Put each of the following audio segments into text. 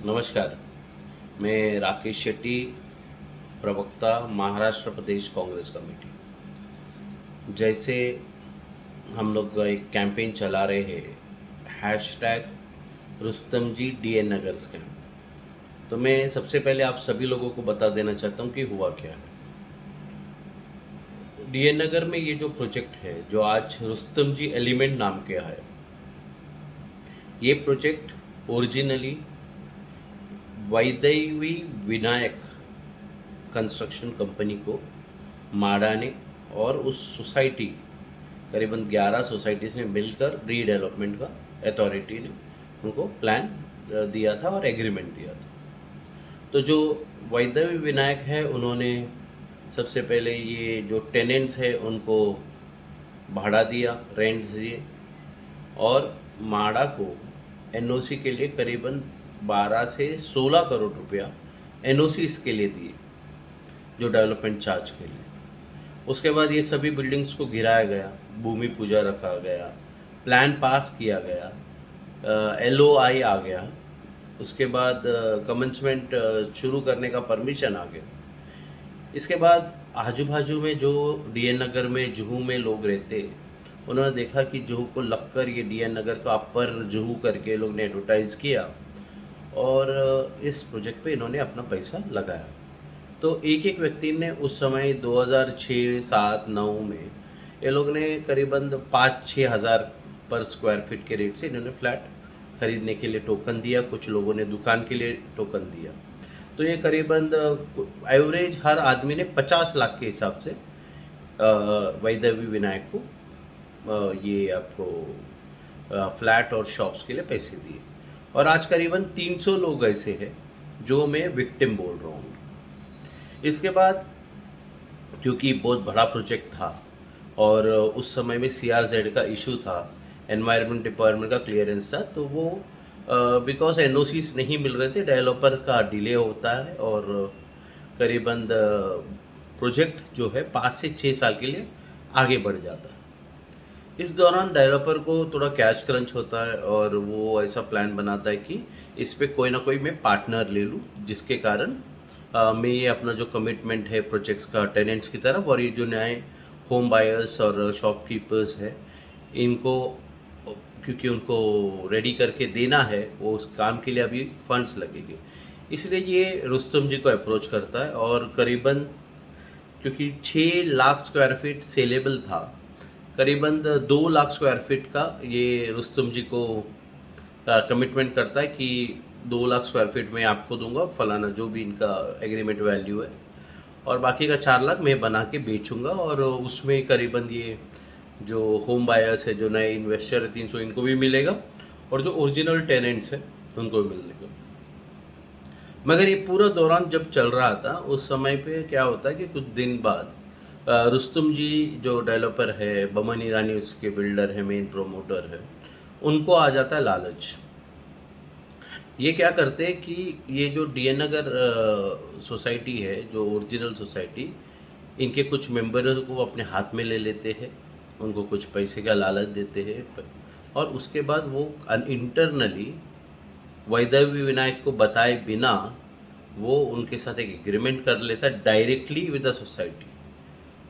नमस्कार। मैं राकेश शेट्टी, प्रवक्ता, महाराष्ट्र प्रदेश कांग्रेस कमेटी। जैसे हम लोग एक कैंपेन चला रहे हैं, हैशटैग रुस्तम जी डीएन नगर स्कैम। तो मैं सबसे पहले आप सभी लोगों को बता देना चाहता हूँ कि हुआ क्या है। डीएन नगर में ये जो प्रोजेक्ट है, जो आज रुस्तम जी एलिमेंट नाम के है, ये project originally Vaidevi Vinayak construction company को माडा ने और उस सोसाइटी, करीबन 11 सोसाइटीज़ ने मिलकर रीडेवलपमेंट का अथॉरिटी ने उनको प्लान दिया था और एग्रीमेंट दिया था। तो जो वैदेवी विनायक है, उन्होंने सबसे पहले ये जो टेनेंट्स है उनको भाड़ा दिया, रेंट्स दिए, और माडा को एनओसी के लिए करीबन 12 से 16 करोड़ रुपया एनओसी इसके लिए दिए, जो डेवलपमेंट चार्ज के लिए। उसके बाद ये सभी बिल्डिंग्स को गिराया गया, भूमि पूजा रखा गया, प्लान पास किया गया, एलओआई आ गया, उसके बाद कमेंसमेंट शुरू करने का परमिशन आ गया। इसके बाद आजू बाजू में जो डीएन नगर में जुहू में लोग रहते, उन्होंने देखा कि जुहू को लगकर ये डीएन नगर का अपर जुहू करके लोग ने एडवर्टाइज़ किया, और इस प्रोजेक्ट पे इन्होंने अपना पैसा लगाया। तो एक एक व्यक्ति ने उस समय 2006, 7, 9 में ये लोग ने करीबन 5-6 हज़ार पर स्क्वायर फीट के रेट से इन्होंने फ्लैट खरीदने के लिए टोकन दिया। कुछ लोगों ने दुकान के लिए टोकन दिया। तो ये करीबन एवरेज हर आदमी ने 50 लाख के हिसाब से वैदेवी विनायक को ये आपको फ्लैट और शॉप्स के लिए पैसे दिए। और आज करीबन 300 लोग ऐसे हैं जो मैं विक्टिम बोल रहा हूँ। इसके बाद क्योंकि बहुत बड़ा प्रोजेक्ट था और उस समय में सीआरजेड का इशू था, एनवायरनमेंट डिपार्टमेंट का क्लियरेंस था, तो वो बिकॉज एनओसीज नहीं मिल रहे थे, डेवलपर का डिले होता है और करीबन प्रोजेक्ट जो है 5 से 6 साल के लिए आगे बढ़ जाता है। इस दौरान डेवलपर को थोड़ा कैश क्रंच होता है और वो ऐसा प्लान बनाता है कि इस पे कोई ना कोई मैं पार्टनर ले लूँ, जिसके कारण मैं ये अपना जो कमिटमेंट है प्रोजेक्ट्स का टेनेंट्स की तरफ, और ये जो नए होम बायर्स और शॉपकीपर्स है, इनको क्योंकि उनको रेडी करके देना है, वो उस काम के लिए अभी फंड्स लगेंगे, इसलिए ये रुस्तम जी को अप्रोच करता है। और करीबन क्योंकि 6 लाख स्क्वायर फीट सेलेबल था, करीबन 2 लाख स्क्वायर फीट का ये रुस्तम जी को कमिटमेंट करता है कि 2 लाख स्क्वायर फीट मैं आपको दूंगा, फलाना जो भी इनका एग्रीमेंट वैल्यू है, और बाकी का 4 लाख मैं बना के बेचूंगा। और उसमें करीबन ये जो होम बायर्स है, जो नए इन्वेस्टर है 300, इनको भी मिलेगा, और जो ओरिजिनल टेनेंट्स है उनको भी मिलेगा। मगर ये पूरा दौरान जब चल रहा था, उस समय पे क्या होता है कि कुछ दिन बाद रुस्तम जी जो डेवलपर है, बमन ईरानी उसके बिल्डर है, मेन प्रोमोटर है, उनको आ जाता है लालच। ये क्या करते हैं कि ये जो डीएन नगर सोसाइटी है, जो ओरिजिनल सोसाइटी, इनके कुछ मेंबरों को अपने हाथ में ले लेते हैं, उनको कुछ पैसे का लालच देते हैं, और उसके बाद वो इंटरनली वैदेवी विनायक को बताए बिना वो उनके साथ एक एग्रीमेंट कर लेता है डायरेक्टली विद द सोसाइटी,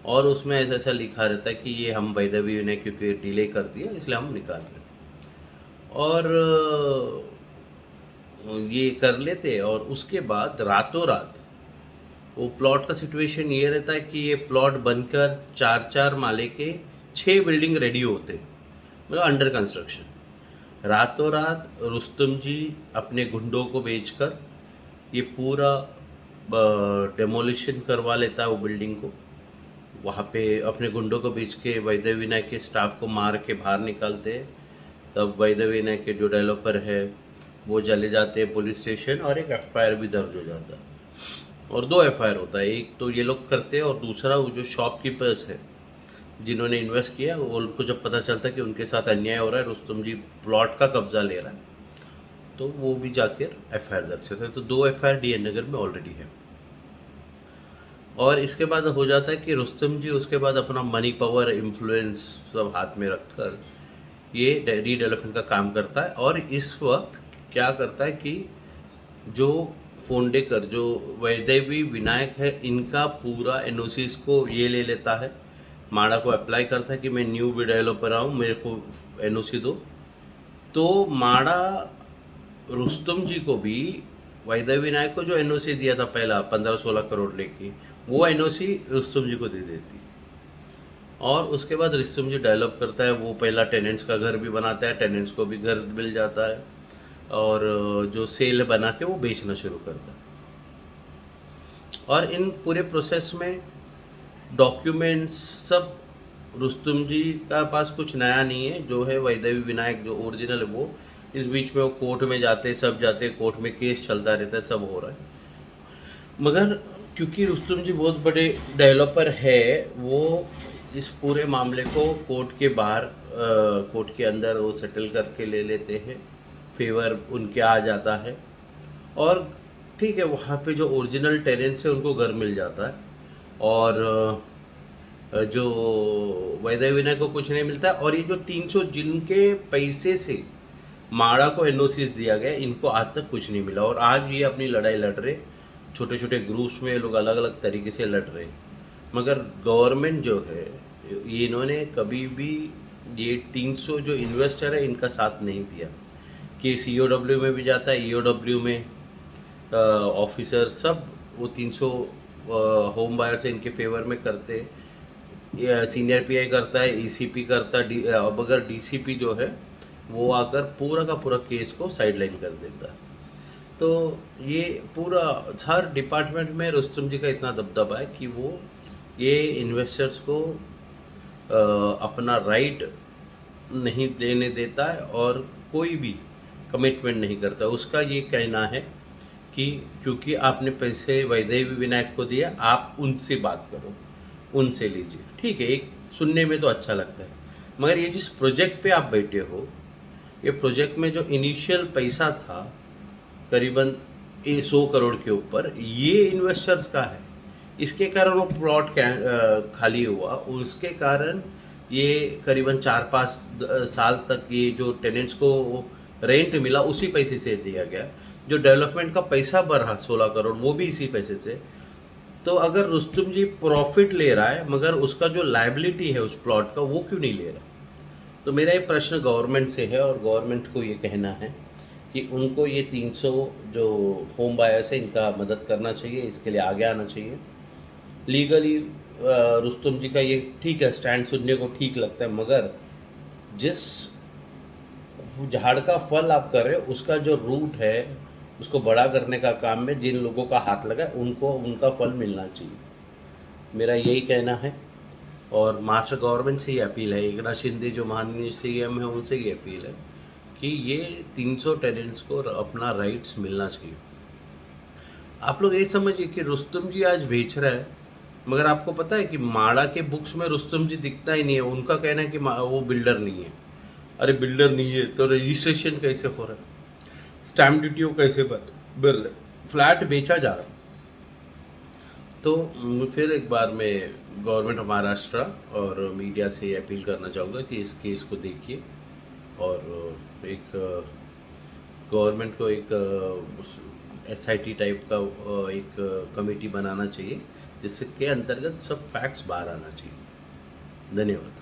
और उसमें ऐसा ऐसा लिखा रहता है कि ये हम वैदेवी विनायक क्योंकि डिले कर दिया इसलिए हम निकाल रहे हैं, और ये कर लेते। और उसके बाद रातों रात वो प्लॉट का सिचुएशन ये रहता है कि ये प्लॉट बनकर 4-4 माले के 6 बिल्डिंग रेडी होते, मतलब अंडर कंस्ट्रक्शन। रातों रात रुस्तम जी अपने गुंडों को बेचकर ये पूरा डेमोलिशन करवा लेता है वो बिल्डिंग को। वहाँ पे अपने गुंडों को बेच के वैदेवी विनायक के स्टाफ को मार के बाहर निकालते हैं। तब वैदेवी विनायक के जो डेवलपर है वो चले जाते हैं पुलिस स्टेशन, और एक एफआईआर भी दर्ज हो जाता है, और 2 एफआईआर होता है। एक तो ये लोग करते हैं, और दूसरा वो जो शॉपकीपर्स है जिन्होंने इन्वेस्ट किया, वो उनको जब पता चलता है कि उनके साथ अन्याय हो रहा है, रुस्तम जी प्लॉट का कब्जा ले रहा है, तो वो भी जाकर एफआईआर दर्ज करते हैं। तो 2 एफआईआर डीएन नगर में ऑलरेडी है। और इसके बाद हो जाता है कि रुस्तम जी उसके बाद अपना मनी पावर इन्फ्लुएंस सब हाथ में रखकर ये रीडेवलपमेंट का काम करता है। और इस वक्त क्या करता है कि जो फोंडेकर जो वैदेवी विनायक है, इनका पूरा एनओसीज को ये ले लेता है, माड़ा को अप्लाई करता है कि मैं न्यू डेवलपर आऊँ, मेरे को एनओसी दो। तो माड़ा रुस्तम जी को भी वैदेवी विनायक को जो एनओसी दिया था पहला 15-16 करोड़ लेके, वो एनओसी रुस्तम जी को दे देती। और उसके बाद रुस्तम जी डेवलप करता है, वो पहला टेनेंट्स का घर भी बनाता है, टेनेंट्स को भी घर मिल जाता है, और जो सेल बना के वो बेचना शुरू करता है। और इन पूरे प्रोसेस में डॉक्यूमेंट्स सब रुस्तम जी का पास कुछ नया नहीं है, जो है वैदेवी विनायक जो ओरिजिनल है वो। इस बीच में वो कोर्ट में जाते, सब जाते, कोर्ट में केस चलता रहता है, सब हो रहा है। मगर क्योंकि रुस्तम जी बहुत बड़े डेवलपर है, वो इस पूरे मामले को कोर्ट के बाहर कोर्ट के अंदर वो सेटल करके ले लेते हैं, फेवर उनके आ जाता है। और ठीक है, वहाँ पे जो ओरिजिनल टेनेंट्स है उनको घर मिल जाता है, और जो वैदेवी विनायक को कुछ नहीं मिलता। और ये जो 300 जिनके पैसे से माड़ा को एनओसीज दिया गया, इनको आज तक कुछ नहीं मिला, और आज ये अपनी लड़ाई लड़ रहे, छोटे छोटे ग्रुप्स में लोग अलग अलग तरीके से लड़ रहे। मगर गवर्नमेंट जो है, ये इन्होंने कभी भी ये 300 जो इन्वेस्टर है इनका साथ नहीं दिया। कि सीओडब्ल्यू में भी जाता है, ईओडब्ल्यू में ऑफिसर सब वो 300 होम बायर से इनके फेवर में करते, सीनियर पीआई करता है, ईसीपी करता है, अब अगर डीसीपी जो है वो आकर पूरा का पूरा केस को साइडलाइन कर देता है। तो ये पूरा हर डिपार्टमेंट में रुस्तम जी का इतना दबदबा है कि वो ये इन्वेस्टर्स को अपना राइट नहीं देने देता है, और कोई भी कमिटमेंट नहीं करता। उसका ये कहना है कि क्योंकि आपने पैसे वैदेवी विनायक को दिया, आप उनसे बात करो, उनसे लीजिए। ठीक है, एक सुनने में तो अच्छा लगता है, मगर ये जिस प्रोजेक्ट पे आप बैठे हो, ये प्रोजेक्ट में जो इनिशियल पैसा था करीबन 100 करोड़ के ऊपर, ये इन्वेस्टर्स का है। इसके कारण वो प्लॉट खाली हुआ, उसके कारण ये करीबन 4-5 साल तक ये जो टेनेंट्स को रेंट मिला उसी पैसे से दिया गया। जो डेवलपमेंट का पैसा बढ़ा 16 करोड़, वो भी इसी पैसे से। तो अगर रुस्तम जी प्रॉफिट ले रहा है, मगर उसका जो लायबिलिटी है उस प्लॉट का, वो क्यों नहीं ले रहा? तो मेरा ये प्रश्न गवर्नमेंट से है, और गवर्नमेंट को ये कहना है कि उनको ये 300 जो होम बायर्स है इनका मदद करना चाहिए, इसके लिए आगे आना चाहिए। लीगली रुस्तम जी का ये ठीक है, स्टैंड सुनने को ठीक लगता है, मगर जिस झाड़ का फल आप कर रहे हो, उसका जो रूट है उसको बड़ा करने का काम में जिन लोगों का हाथ लगा है, उनको उनका फल मिलना चाहिए, मेरा यही कहना है। और महाराष्ट्र गवर्नमेंट से ही अपील है, एकनाथ शिंदे जो माननीय सीएम है उनसे ये अपील है कि ये 300 टेनेंट्स को अपना राइट्स मिलना चाहिए। आप लोग ये समझिए कि रुस्तम जी आज बेच रहा है, मगर आपको पता है कि माड़ा के बुक्स में रुस्तम जी दिखता ही नहीं है। उनका कहना है कि वो बिल्डर नहीं है। अरे बिल्डर नहीं है तो रजिस्ट्रेशन कैसे हो रहा है, स्टैम्प ड्यूटी वो कैसे भर रहे, फ्लैट बेचा जा रहा है। तो फिर एक बार मैं गवर्नमेंट ऑफ महाराष्ट्र और मीडिया से अपील करना चाहूँगा कि इस केस को देखिए, और एक गवर्नमेंट को एक एसआईटी टाइप का एक कमेटी बनाना चाहिए, जिसके अंतर्गत सब फैक्ट्स बाहर आना चाहिए। धन्यवाद।